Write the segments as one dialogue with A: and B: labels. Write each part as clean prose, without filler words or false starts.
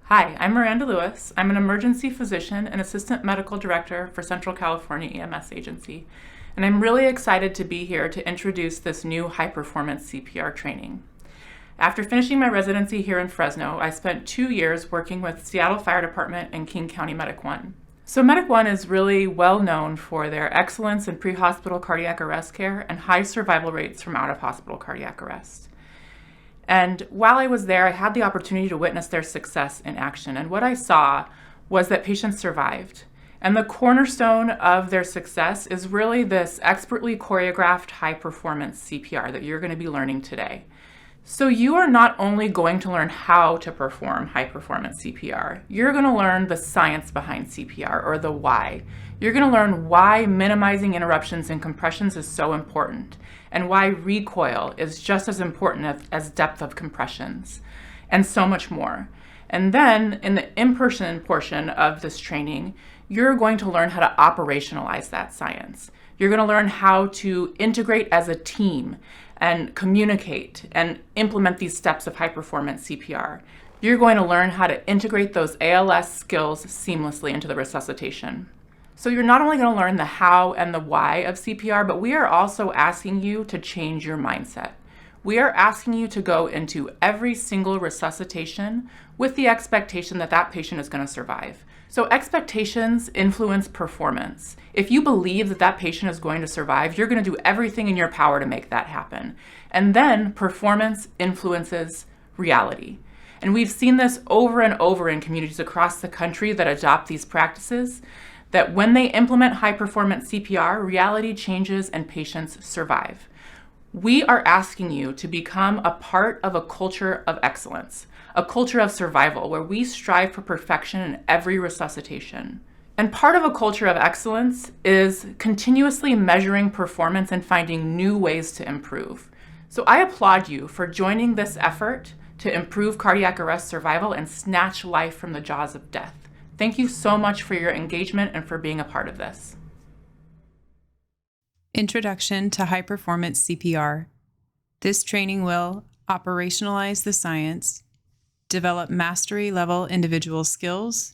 A: Hi, I'm Miranda Lewis. I'm an emergency physician and assistant medical director for Central California EMS Agency, and I'm really excited to be here to introduce this new high-performance CPR training. After finishing my residency here in Fresno, I spent 2 years working with Seattle Fire Department and King County Medic 1. So Medic 1 is really well known for their excellence in pre-hospital cardiac arrest care and high survival rates from out-of-hospital cardiac arrest. And while I was there, I had the opportunity to witness their success in action. And what I saw was that patients survived. And the cornerstone of their success is really this expertly choreographed high-performance CPR that you're going to be learning today. So you are not only going to learn how to perform high-performance CPR, you're going to learn the science behind CPR, or the why. You're going to learn why minimizing interruptions and compressions is so important, and why recoil is just as important as depth of compressions, and so much more. And then in the in-person portion of this training, you're going to learn how to operationalize that science. You're going to learn how to integrate as a team and communicate and implement these steps of high-performance CPR. You're going to learn how to integrate those ALS skills seamlessly into the resuscitation. So you're not only going to learn the how and the why of CPR, but we are also asking you to change your mindset. We are asking you to go into every single resuscitation with the expectation that that patient is going to survive. So expectations influence performance. If you believe that that patient is going to survive, you're going to do everything in your power to make that happen. And then performance influences reality. And we've seen this over and over in communities across the country that adopt these practices, that when they implement high-performance CPR, reality changes and patients survive. We are asking you to become a part of a culture of excellence, a culture of survival where we strive for perfection in every resuscitation. And part of a culture of excellence is continuously measuring performance and finding new ways to improve. So I applaud you for joining this effort to improve cardiac arrest survival and snatch life from the jaws of death. Thank you so much for your engagement and for being a part of this.
B: Introduction to High Performance CPR. This training will operationalize the science, develop mastery level individual skills,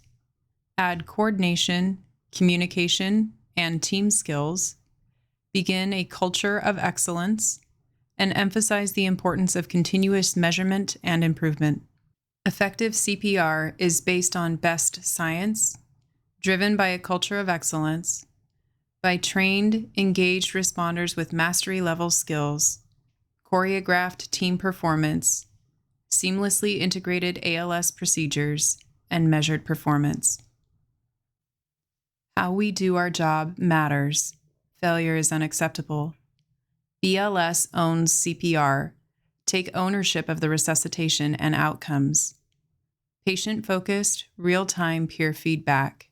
B: add coordination, communication, and team skills, begin a culture of excellence, and emphasize the importance of continuous measurement and improvement. Effective CPR is based on best science, driven by a culture of excellence, by trained, engaged responders with mastery-level skills, choreographed team performance, seamlessly integrated ALS procedures, and measured performance. How we do our job matters. Failure is unacceptable. BLS owns CPR. Take ownership of the resuscitation and outcomes. Patient-focused, real-time peer feedback.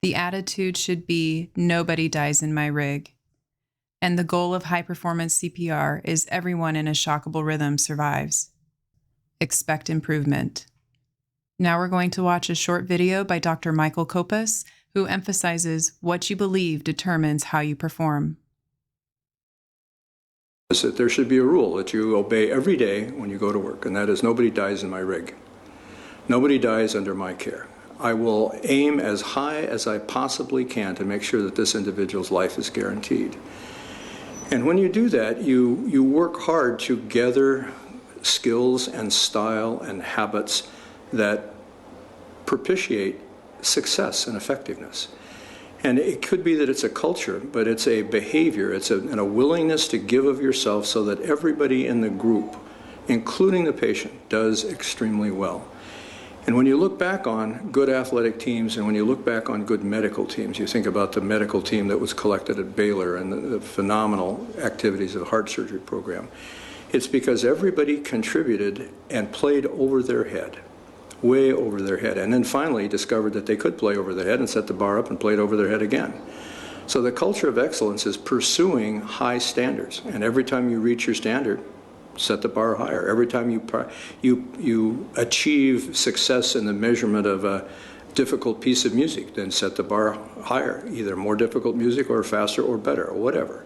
B: The attitude should be, nobody dies in my rig. And the goal of high-performance CPR is everyone in a shockable rhythm survives. Expect improvement. Now we're going to watch a short video by Dr. Michael Kopas, who emphasizes what you believe determines how you perform.
C: That there should be a rule that you obey every day when you go to work, and that is nobody dies in my rig. Nobody dies under my care. I will aim as high as I possibly can to make sure that this individual's life is guaranteed. And when you do that, you work hard to gather skills and style and habits that propitiate success and effectiveness. And it could be that it's a culture, but it's a behavior, it's a willingness to give of yourself so that everybody in the group, including the patient, does extremely well. And when you look back on good athletic teams and when you look back on good medical teams, you think about the medical team that was collected at Baylor and the phenomenal activities of the heart surgery program, it's because everybody contributed and played over their head. Way over their head, and then finally discovered that they could play over their head and set the bar up and played over their head again. So the culture of excellence is pursuing high standards, and every time you reach your standard, set the bar higher. Every time you achieve success in the measurement of a difficult piece of music, then set the bar higher, either more difficult music or faster or better or whatever.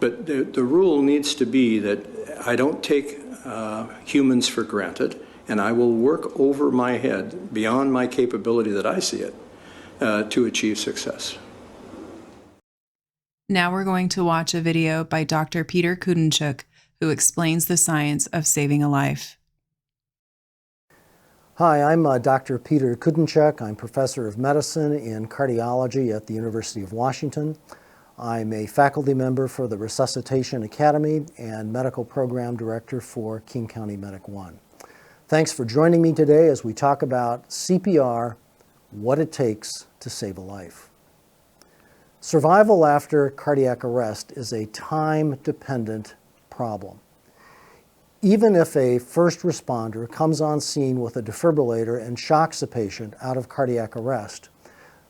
C: But the rule needs to be that I don't take humans for granted, and I will work over my head beyond my capability that I see it to achieve success.
B: Now we're going to watch a video by Dr. Peter Kudenchuk, who explains the science of saving a life.
D: Hi, I'm Dr. Peter Kudenchuk. I'm professor of medicine in cardiology at the University of Washington. I'm a faculty member for the Resuscitation Academy and medical program director for King County Medic 1. Thanks for joining me today as we talk about CPR, what it takes to save a life. Survival after cardiac arrest is a time-dependent problem. Even if a first responder comes on scene with a defibrillator and shocks a patient out of cardiac arrest,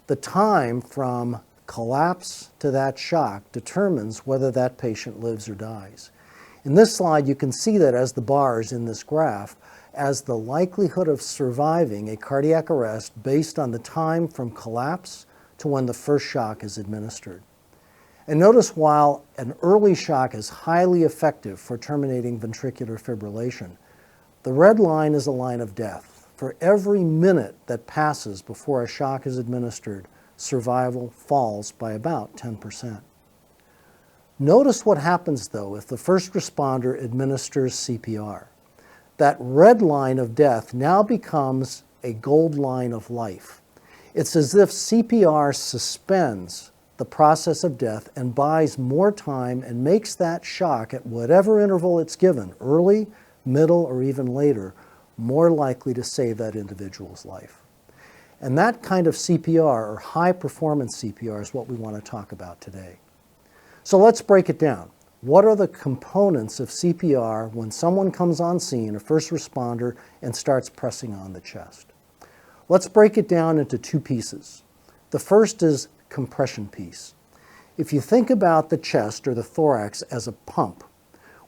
D: the time from collapse to that shock determines whether that patient lives or dies. In this slide, you can see that as the bars in this graph, as the likelihood of surviving a cardiac arrest based on the time from collapse to when the first shock is administered. And notice while an early shock is highly effective for terminating ventricular fibrillation, the red line is a line of death. For every minute that passes before a shock is administered, survival falls by about 10%. Notice what happens though if the first responder administers CPR. That red line of death now becomes a gold line of life. It's as if CPR suspends the process of death and buys more time and makes that shock at whatever interval it's given, early, middle, or even later, more likely to save that individual's life. And that kind of CPR, or high-performance CPR, is what we want to talk about today. So let's break it down. What are the components of CPR when someone comes on scene, a first responder, and starts pressing on the chest? Let's break it down into two pieces. The first is compression piece. If you think about the chest or the thorax as a pump,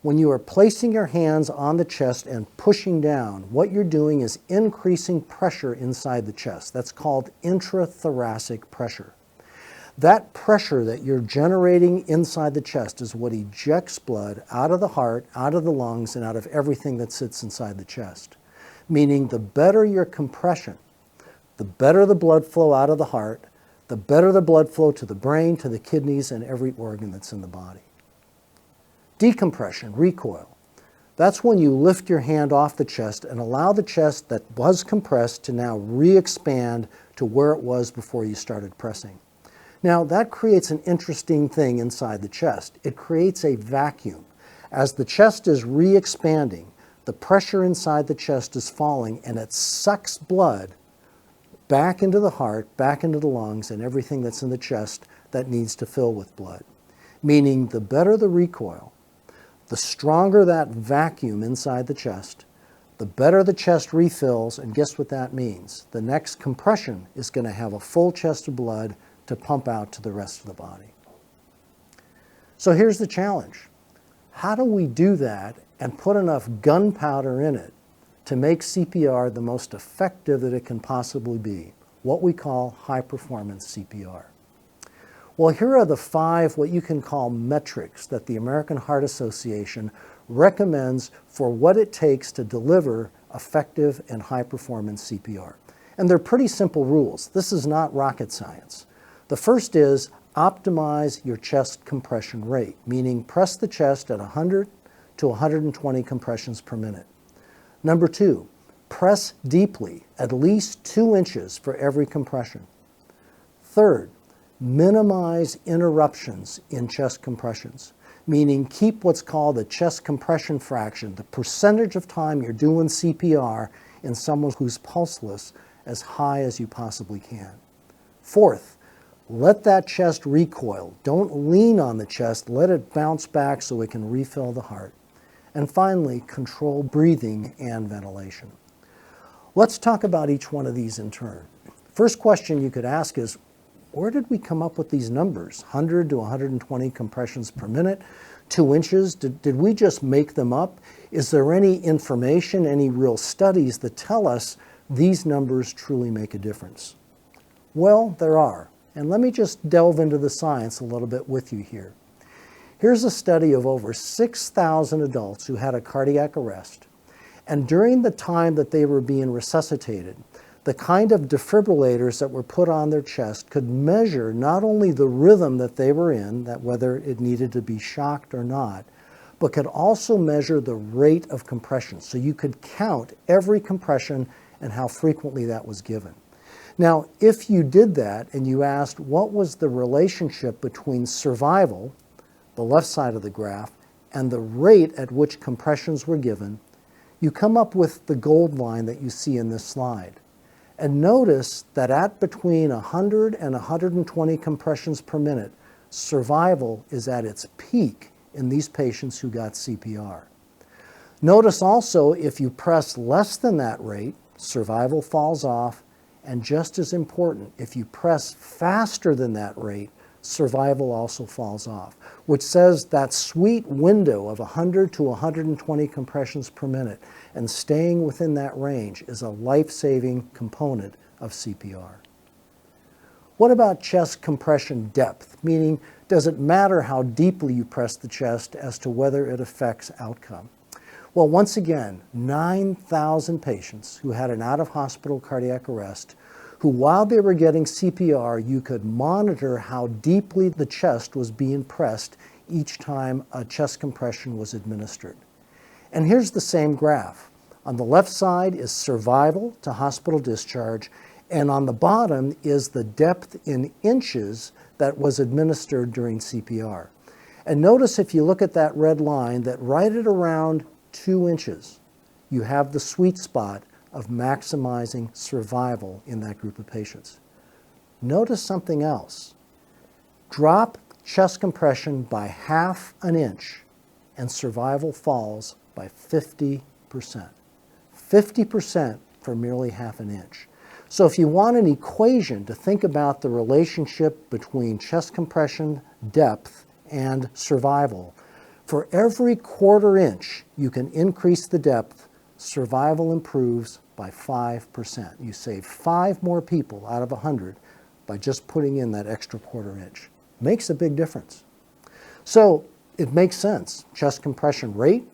D: when you are placing your hands on the chest and pushing down, what you're doing is increasing pressure inside the chest. That's called intrathoracic pressure. That pressure that you're generating inside the chest is what ejects blood out of the heart, out of the lungs, and out of everything that sits inside the chest. Meaning the better your compression, the better the blood flow out of the heart, the better the blood flow to the brain, to the kidneys, and every organ that's in the body. Decompression, recoil. That's when you lift your hand off the chest and allow the chest that was compressed to now re-expand to where it was before you started pressing. Now, that creates an interesting thing inside the chest. It creates a vacuum. As the chest is re-expanding, the pressure inside the chest is falling and it sucks blood back into the heart, back into the lungs, and everything that's in the chest that needs to fill with blood. Meaning the better the recoil, the stronger that vacuum inside the chest, the better the chest refills, and guess what that means? The next compression is going to have a full chest of blood to pump out to the rest of the body. So here's the challenge. How do we do that and put enough gunpowder in it to make CPR the most effective that it can possibly be, what we call high-performance CPR? Well, here are the 5 what you can call metrics that the American Heart Association recommends for what it takes to deliver effective and high-performance CPR. And they're pretty simple rules. This is not rocket science. The first is optimize your chest compression rate, meaning press the chest at 100 to 120 compressions per minute. Number 2, press deeply, at least 2 inches for every compression. Third, minimize interruptions in chest compressions, meaning keep what's called the chest compression fraction, the percentage of time you're doing CPR in someone who's pulseless, as high as you possibly can. Fourth, let that chest recoil. Don't lean on the chest, let it bounce back so it can refill the heart. And finally, control breathing and ventilation. Let's talk about each one of these in turn. First question you could ask is, where did we come up with these numbers? 100 to 120 compressions per minute, 2 inches? Did we just make them up? Is there any information, any real studies that tell us these numbers truly make a difference? Well, there are. And let me just delve into the science a little bit with you here. Here's a study of over 6,000 adults who had a cardiac arrest. And during the time that they were being resuscitated, the kind of defibrillators that were put on their chest could measure not only the rhythm that they were in, that whether it needed to be shocked or not, but could also measure the rate of compression. So you could count every compression and how frequently that was given. Now, if you did that and you asked what was the relationship between survival, the left side of the graph, and the rate at which compressions were given, you come up with the gold line that you see in this slide. And notice that at between 100 and 120 compressions per minute, survival is at its peak in these patients who got CPR. Notice also if you press less than that rate, survival falls off, and just as important, if you press faster than that rate, survival also falls off, which says that sweet window of 100 to 120 compressions per minute and staying within that range is a life-saving component of CPR. What about chest compression depth? Meaning, does it matter how deeply you press the chest as to whether it affects outcome? Well, once again, 9,000 patients who had an out-of-hospital cardiac arrest, who while they were getting CPR, you could monitor how deeply the chest was being pressed each time a chest compression was administered. And here's the same graph. On the left side is survival to hospital discharge, and on the bottom is the depth in inches that was administered during CPR. And notice if you look at that red line that right at around 2 inches, you have the sweet spot of maximizing survival in that group of patients. Notice something else. Drop chest compression by ½ an inch and survival falls by 50%. 50% for merely ½ an inch. So if you want an equation to think about the relationship between chest compression depth and survival, for every ½ inch you can increase the depth, survival improves by 5%. You save 5 more people out of 100 by just putting in that extra ½ inch. Makes a big difference. So it makes sense. Chest compression rate,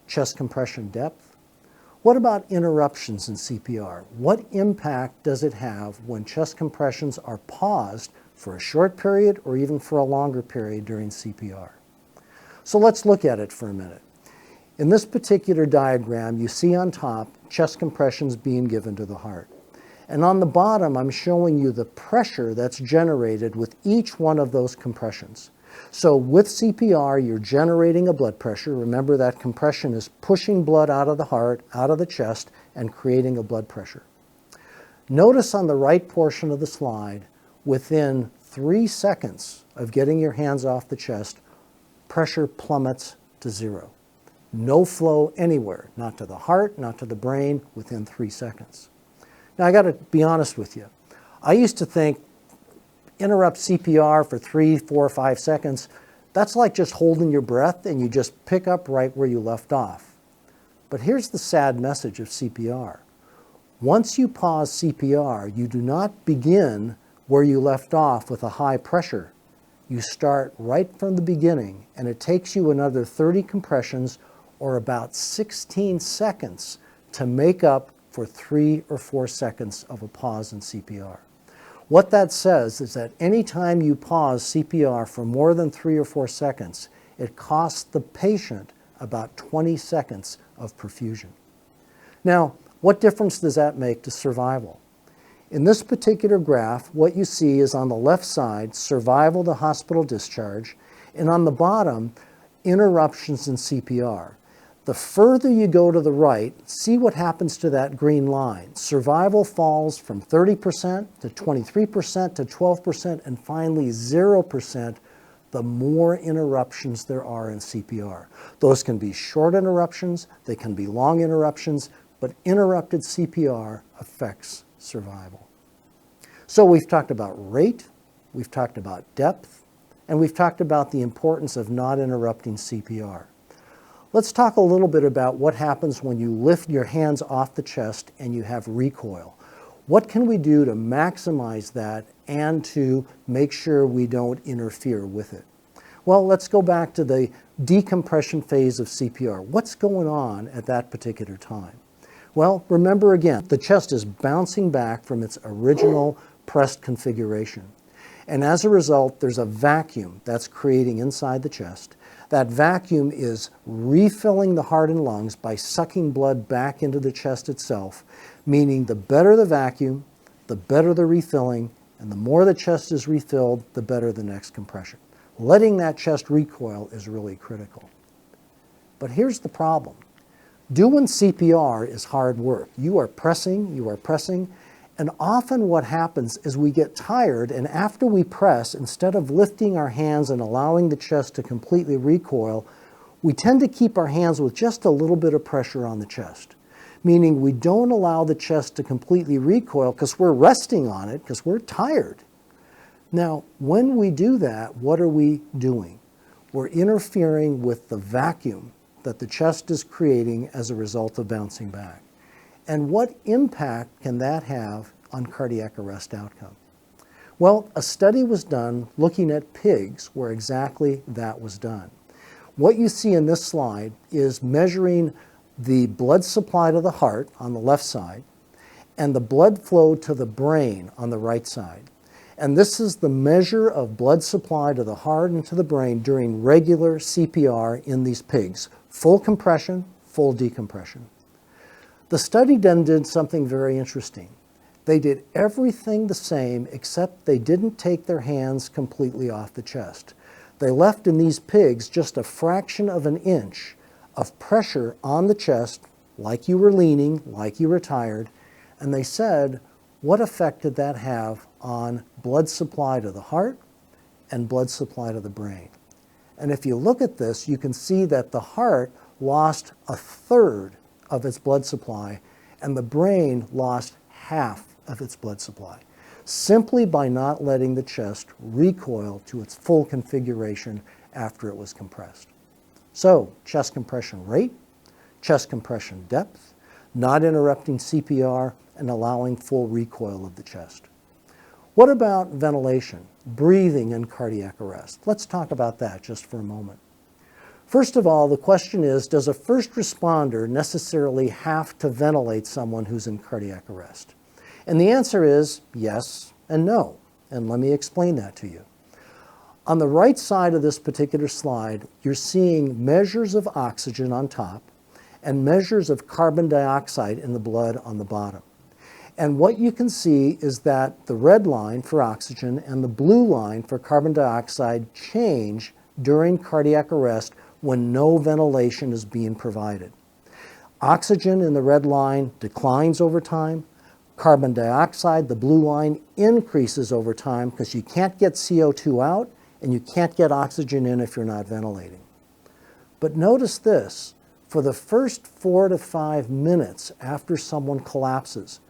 D: chest compression depth. What about interruptions in CPR? What impact does it have when chest compressions are paused for a short period or even for a longer period during CPR? So let's look at it for a minute. In this particular diagram, you see on top chest compressions being given to the heart. And on the bottom, I'm showing you the pressure that's generated with each one of those compressions. So with CPR, you're generating a blood pressure. Remember that compression is pushing blood out of the heart, out of the chest, and creating a blood pressure. Notice on the right portion of the slide, within 3 seconds of getting your hands off the chest, pressure plummets to 0. No flow anywhere, not to the heart, not to the brain, within 3 seconds. Now I got to be honest with you. I used to think interrupt CPR for 3, 4, 5 seconds, that's like just holding your breath and you just pick up right where you left off. But here's the sad message of CPR. Once you pause CPR, you do not begin where you left off with a high pressure. You start right from the beginning, and it takes you another 30 compressions or about 16 seconds to make up for 3 or 4 seconds of a pause in CPR. What that says is that anytime you pause CPR for more than 3 or 4 seconds, it costs the patient about 20 seconds of perfusion. Now, what difference does that make to survival? In this particular graph, what you see is on the left side, survival to hospital discharge, and on the bottom, interruptions in CPR. The further you go to the right, see what happens to that green line. Survival falls from 30% to 23% to 12% and finally 0% the more interruptions there are in CPR. Those can be short interruptions, they can be long interruptions, but interrupted CPR affects survival. So we've talked about rate, we've talked about depth, and we've talked about the importance of not interrupting CPR. Let's talk a little bit about what happens when you lift your hands off the chest and you have recoil. What can we do to maximize that and to make sure we don't interfere with it? Well, let's go back to the decompression phase of CPR. What's going on at that particular time? Well, remember again, the chest is bouncing back from its original pressed configuration. And as a result, there's a vacuum that's creating inside the chest. That vacuum is refilling the heart and lungs by sucking blood back into the chest itself, meaning the better the vacuum, the better the refilling, and the more the chest is refilled, the better the next compression. Letting that chest recoil is really critical. But here's the problem. Doing CPR is hard work. You are pressing, and often what happens is we get tired, and after we press, instead of lifting our hands and allowing the chest to completely recoil, we tend to keep our hands with just a little bit of pressure on the chest, meaning we don't allow the chest to completely recoil because we're resting on it because we're tired. Now, when we do that, what are we doing? We're interfering with the vacuum that the chest is creating as a result of bouncing back. And what impact can that have on cardiac arrest outcome? Well, a study was done looking at pigs where exactly that was done. What you see in this slide is measuring the blood supply to the heart on the left side and the blood flow to the brain on the right side. And this is the measure of blood supply to the heart and to the brain during regular CPR in these pigs. Full compression, full decompression. The study then did something very interesting. They did everything the same except they didn't take their hands completely off the chest. They left in these pigs just a fraction of an inch of pressure on the chest, like you were leaning, like you were tired, and they said, what effect did that have on blood supply to the heart and blood supply to the brain? And if you look at this, you can see that the heart lost a third of its blood supply and the brain lost half of its blood supply, simply by not letting the chest recoil to its full configuration after it was compressed. So, chest compression rate, chest compression depth, not interrupting CPR, and allowing full recoil of the chest. What about ventilation, breathing in cardiac arrest? Let's talk about that just for a moment. First of all, the question is, does a first responder necessarily have to ventilate someone who's in cardiac arrest? And the answer is yes and no, and let me explain that to you. On the right side of this particular slide, you're seeing measures of oxygen on top and measures of carbon dioxide in the blood on the bottom. And what you can see is that the red line for oxygen and the blue line for carbon dioxide change during cardiac arrest when no ventilation is being provided. Oxygen in the red line declines over time. Carbon dioxide, the blue line, increases over time because you can't get CO2 out and you can't get oxygen in if you're not ventilating. But notice this, for the first 4 to 5 minutes after someone collapses,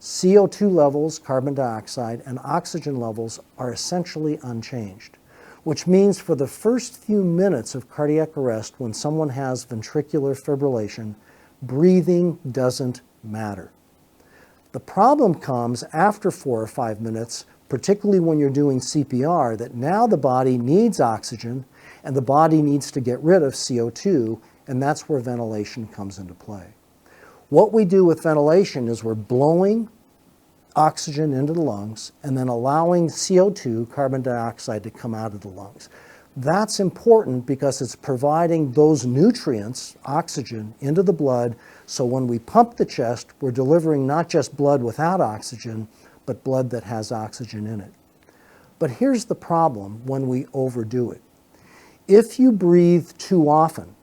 D: CO2 levels, carbon dioxide, and oxygen levels are essentially unchanged, which means for the first few minutes of cardiac arrest when someone has ventricular fibrillation, breathing doesn't matter. The problem comes after 4 or 5 minutes, particularly when you're doing CPR, that now the body needs oxygen and the body needs to get rid of CO2, and that's where ventilation comes into play. What we do with ventilation is we're blowing oxygen into the lungs and then allowing CO2, carbon dioxide, to come out of the lungs. That's important because it's providing those nutrients, oxygen, into the blood, so when we pump the chest, we're delivering not just blood without oxygen, but blood that has oxygen in it. But here's the problem when we overdo it. If you breathe too often,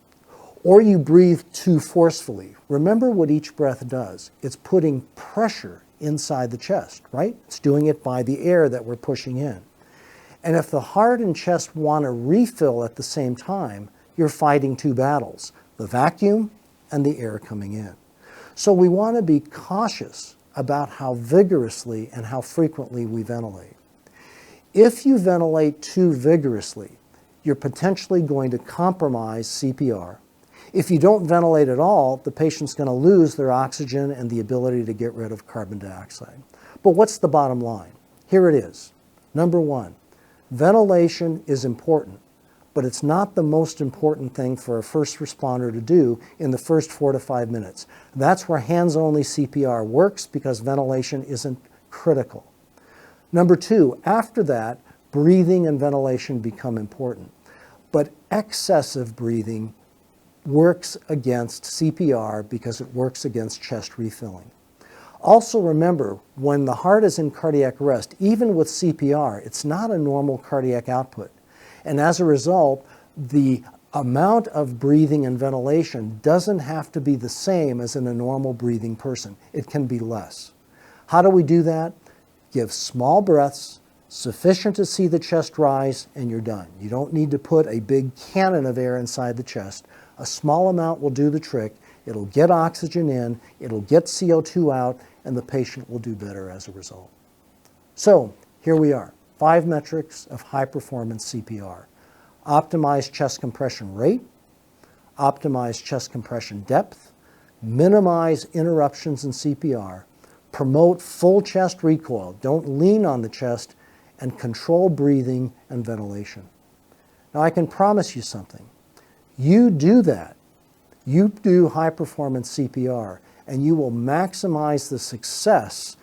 D: or you breathe too forcefully, remember what each breath does. It's putting pressure inside the chest, right? It's doing it by the air that we're pushing in. And if the heart and chest want to refill at the same time, you're fighting two battles, the vacuum and the air coming in. So we want to be cautious about how vigorously and how frequently we ventilate. If you ventilate too vigorously, you're potentially going to compromise CPR. If you don't ventilate at all, the patient's going to lose their oxygen and the ability to get rid of carbon dioxide. But what's the bottom line? Here it is. Number one, ventilation is important, but it's not the most important thing for a first responder to do in the first 4 to 5 minutes. That's where hands-only CPR works because ventilation isn't critical. Number 2, after that, breathing and ventilation become important. But excessive breathing works against CPR because it works against chest refilling. Also remember, when the heart is in cardiac arrest, even with CPR, it's not a normal cardiac output. And as a result, the amount of breathing and ventilation doesn't have to be the same as in a normal breathing person. It can be less. How do we do that? Give small breaths, sufficient to see the chest rise, and you're done. You don't need to put a big cannon of air inside the chest. A small amount will do the trick. It'll get oxygen in, it'll get CO2 out, and the patient will do better as a result. So here we are, 5 metrics of high-performance CPR. Optimize chest compression rate, optimize chest compression depth, minimize interruptions in CPR, promote full chest recoil, don't lean on the chest, and control breathing and ventilation. Now I can promise you something. You do that, you do high-performance CPR, and you will maximize the success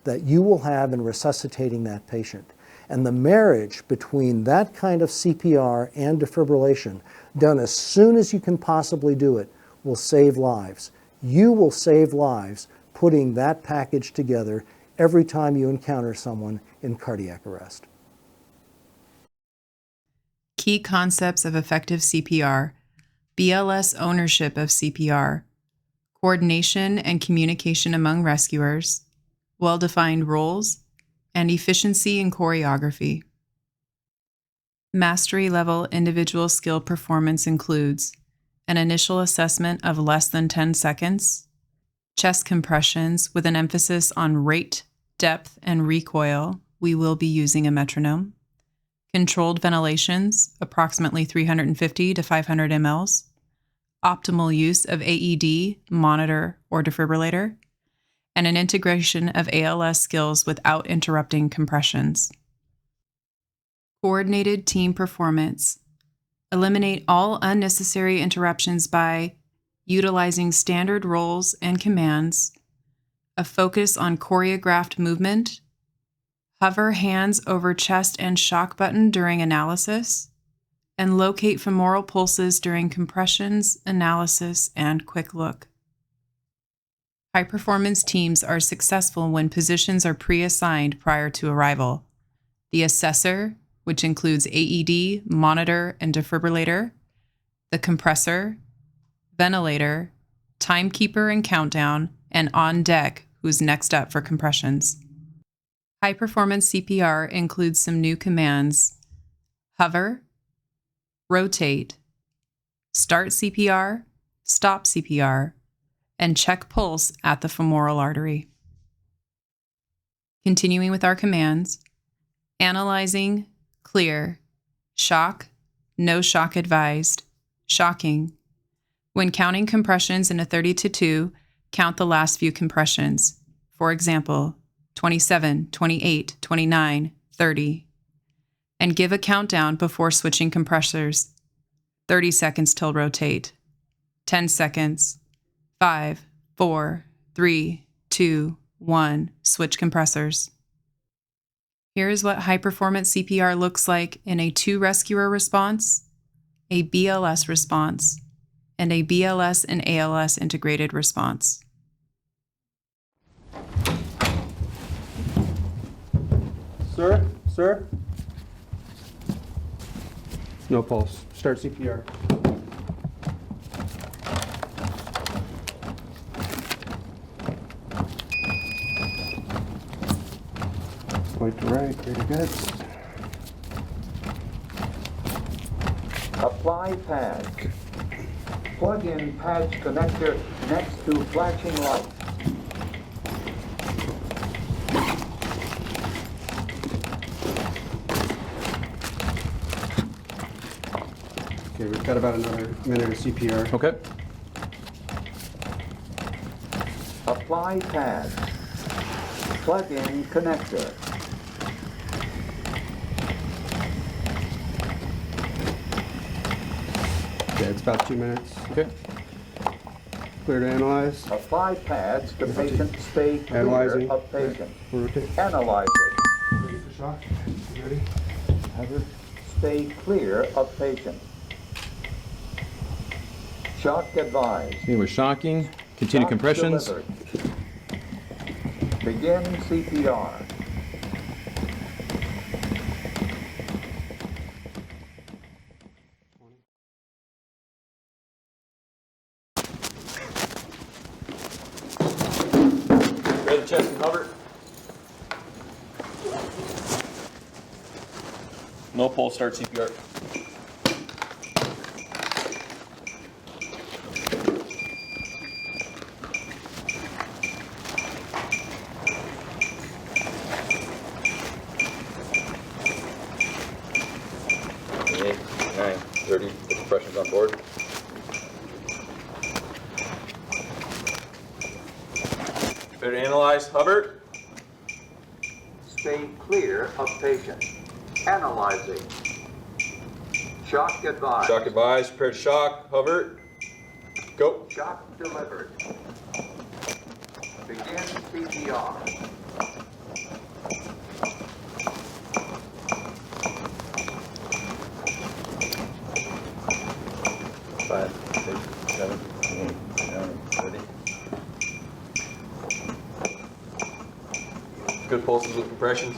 D: that you will have in resuscitating that patient. And the marriage between that kind of CPR and defibrillation, done as soon as you can possibly do it, will save lives. You will save lives putting that package together every time you encounter someone in cardiac arrest.
B: Key concepts of effective CPR: BLS ownership of CPR, coordination and communication among rescuers, well-defined roles, and efficiency in choreography. Mastery level individual skill performance includes an initial assessment of less than 10 seconds, chest compressions with an emphasis on rate, depth, and recoil. We will be using a metronome. Controlled ventilations, approximately 350 to 500 mLs. Optimal use of AED, monitor, or defibrillator, and an integration of ALS skills without interrupting compressions. Coordinated team performance. Eliminate all unnecessary interruptions by utilizing standard roles and commands, a focus on choreographed movement, hover hands over chest and shock button during analysis, and locate femoral pulses during compressions, analysis, and quick look. High-performance teams are successful when positions are pre-assigned prior to arrival. The assessor, which includes AED, monitor, and defibrillator, the compressor, ventilator, timekeeper and countdown, and on deck, who's next up for compressions. High-performance CPR includes some new commands: hover, rotate, start CPR, stop CPR, and check pulse at the femoral artery. Continuing with our commands: analyzing, clear, shock, no shock advised, shocking. When counting compressions in a 30 to 2, count the last few compressions. For example, 27, 28, 29, 30. And give a countdown before switching compressors. 30 seconds till rotate. 10 seconds. 5, 4, 3, 2, 1. Switch compressors. Here is what high-performance CPR looks like in a 2-rescuer response, a BLS response, and a BLS and ALS integrated response.
E: Sir? No pulse. Start CPR. Point to right, very good.
F: Apply pad. Plug in patch connector next to flashing light.
E: Okay, we've got about another minute of CPR.
C: Okay.
F: Apply pad. Plug in connector.
E: Okay, it's about 2 minutes.
G: Okay.
E: Clear to analyze.
F: Apply pads to patient. Stay clear
E: Analyzing.
F: of patient.
E: Rotate.
F: Analyzing.
E: Ready for shock? You ready?
F: Stay clear of patient. Shock advised.
G: Okay, we're shocking. Continue
F: Shock
G: compressions.
F: delivered. Begin CPR.
G: Ready, chest and hover. No pulse, start CPR. Eight, 9, 30, the compression's on board. Better analyze, hover.
F: Stay clear of patient. Analyzing. Shock advised.
G: Shock advised, prepare to shock, hover. Go.
F: Shock delivered. Begin CPR.
G: Five, 6, 7, 8, 9, 30. Good pulses with compressions.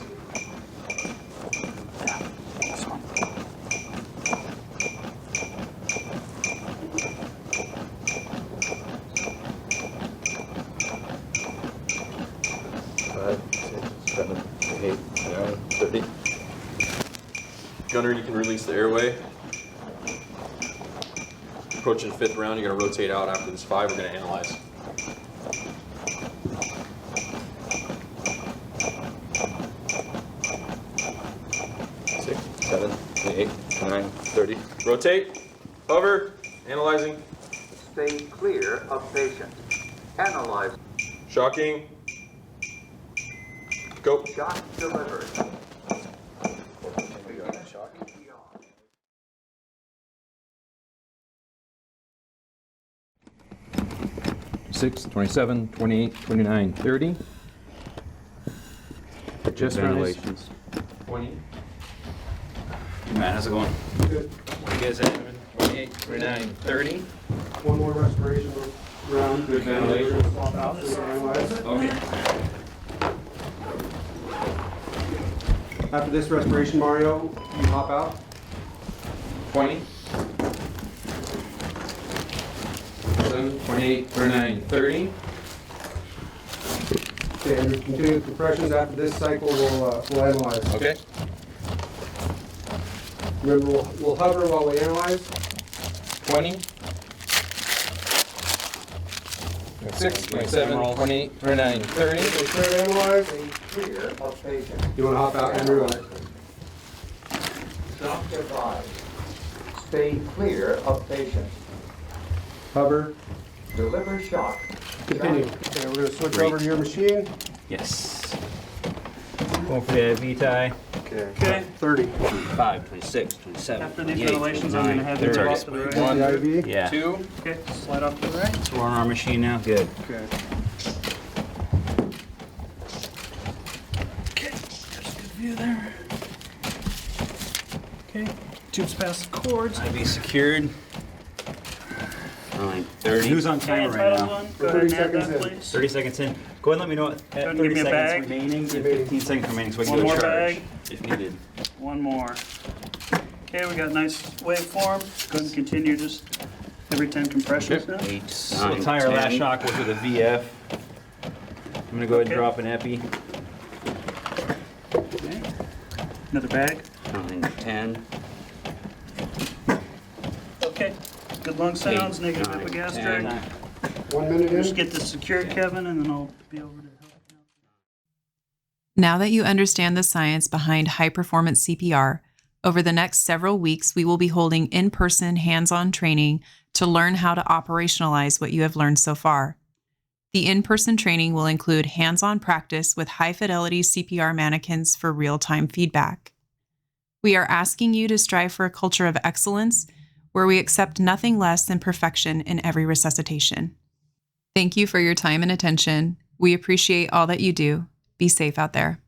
G: Five, 6, 7, 8, 9, 30. Gunner, you can release the airway. Approaching the 5th round, you're going to rotate out after this 5. We're going to analyze. Six, 7, 8, 9, 30. Rotate. Hover. Analyzing.
F: Stay clear of patient. Analyze.
G: Shocking. Go.
F: Shock delivered.
G: 6, 27, 28, 29, 30. Chest ventilations. 20.
H: Matt, how's it going?
E: Good.
H: What you guys at? 28, 29, 30.
E: One more respiration round.
G: Good ventilation.
E: Swap out. Clear to analyze.
H: Okay.
E: After this respiration, Mario, you hop out.
G: 20. 28, 29, 30.
E: Okay, and continue with compressions. After this cycle, we'll analyze.
G: Okay.
E: Remember, we'll hover while we analyze.
G: 20. 6, 27, 28, 29, 30.
E: Okay, clear to analyze.
F: Stay clear of patient.
E: You want to hop out, Andrew?
F: Shock advised. Stay clear of patient.
E: Hover.
F: Deliver shock.
E: Continue. Okay, we're going to switch over to your machine.
H: Yes. Going for the IV tie.
E: Okay. 30.
H: 25, 26, 27.
I: After these
H: 28,
I: ventilations, I'm going to have you
H: 29,
I: go off to the right.
E: One the IV.
H: Yeah.
G: 2.
I: Okay, slide off to the right.
H: So we're on our machine now. Good.
E: Okay.
I: Okay, there's a good view there. Okay, tubes past the cords.
H: IV secured. 9, 30. Who's on
I: Okay,
H: timer right
I: title
H: now?
I: one. Go ahead and
E: 30
I: add that,
E: seconds in.
I: please.
H: 30 seconds in. Go ahead and let me know at
I: and
H: 30
I: give me a
H: seconds
I: bag.
H: remaining and 15 seconds remaining so we can
I: One
H: do a
I: more
H: charge
I: bag.
H: if needed.
I: One more. Okay, we got a nice waveform. Go ahead and continue just every 10 compressions now.
H: 8,
G: So
H: 9,
G: we'll tie our
H: 10.
G: last shock with a VF.
H: I'm going to go ahead and
I: Okay.
H: drop an epi.
I: Okay. Another bag.
H: 9, 10.
I: Okay, good lung sounds,
H: 8,
I: negative
H: 9,
I: epigastric.
H: 10.
E: 1 minute in.
I: Just get this secured, Kevin, and then I'll be over to help you.
B: Now that you understand the science behind high-performance CPR, over the next several weeks, we will be holding in-person hands-on training to learn how to operationalize what you have learned so far. The in-person training will include hands-on practice with high-fidelity CPR mannequins for real-time feedback. We are asking you to strive for a culture of excellence where we accept nothing less than perfection in every resuscitation. Thank you for your time and attention. We appreciate all that you do. Be safe out there.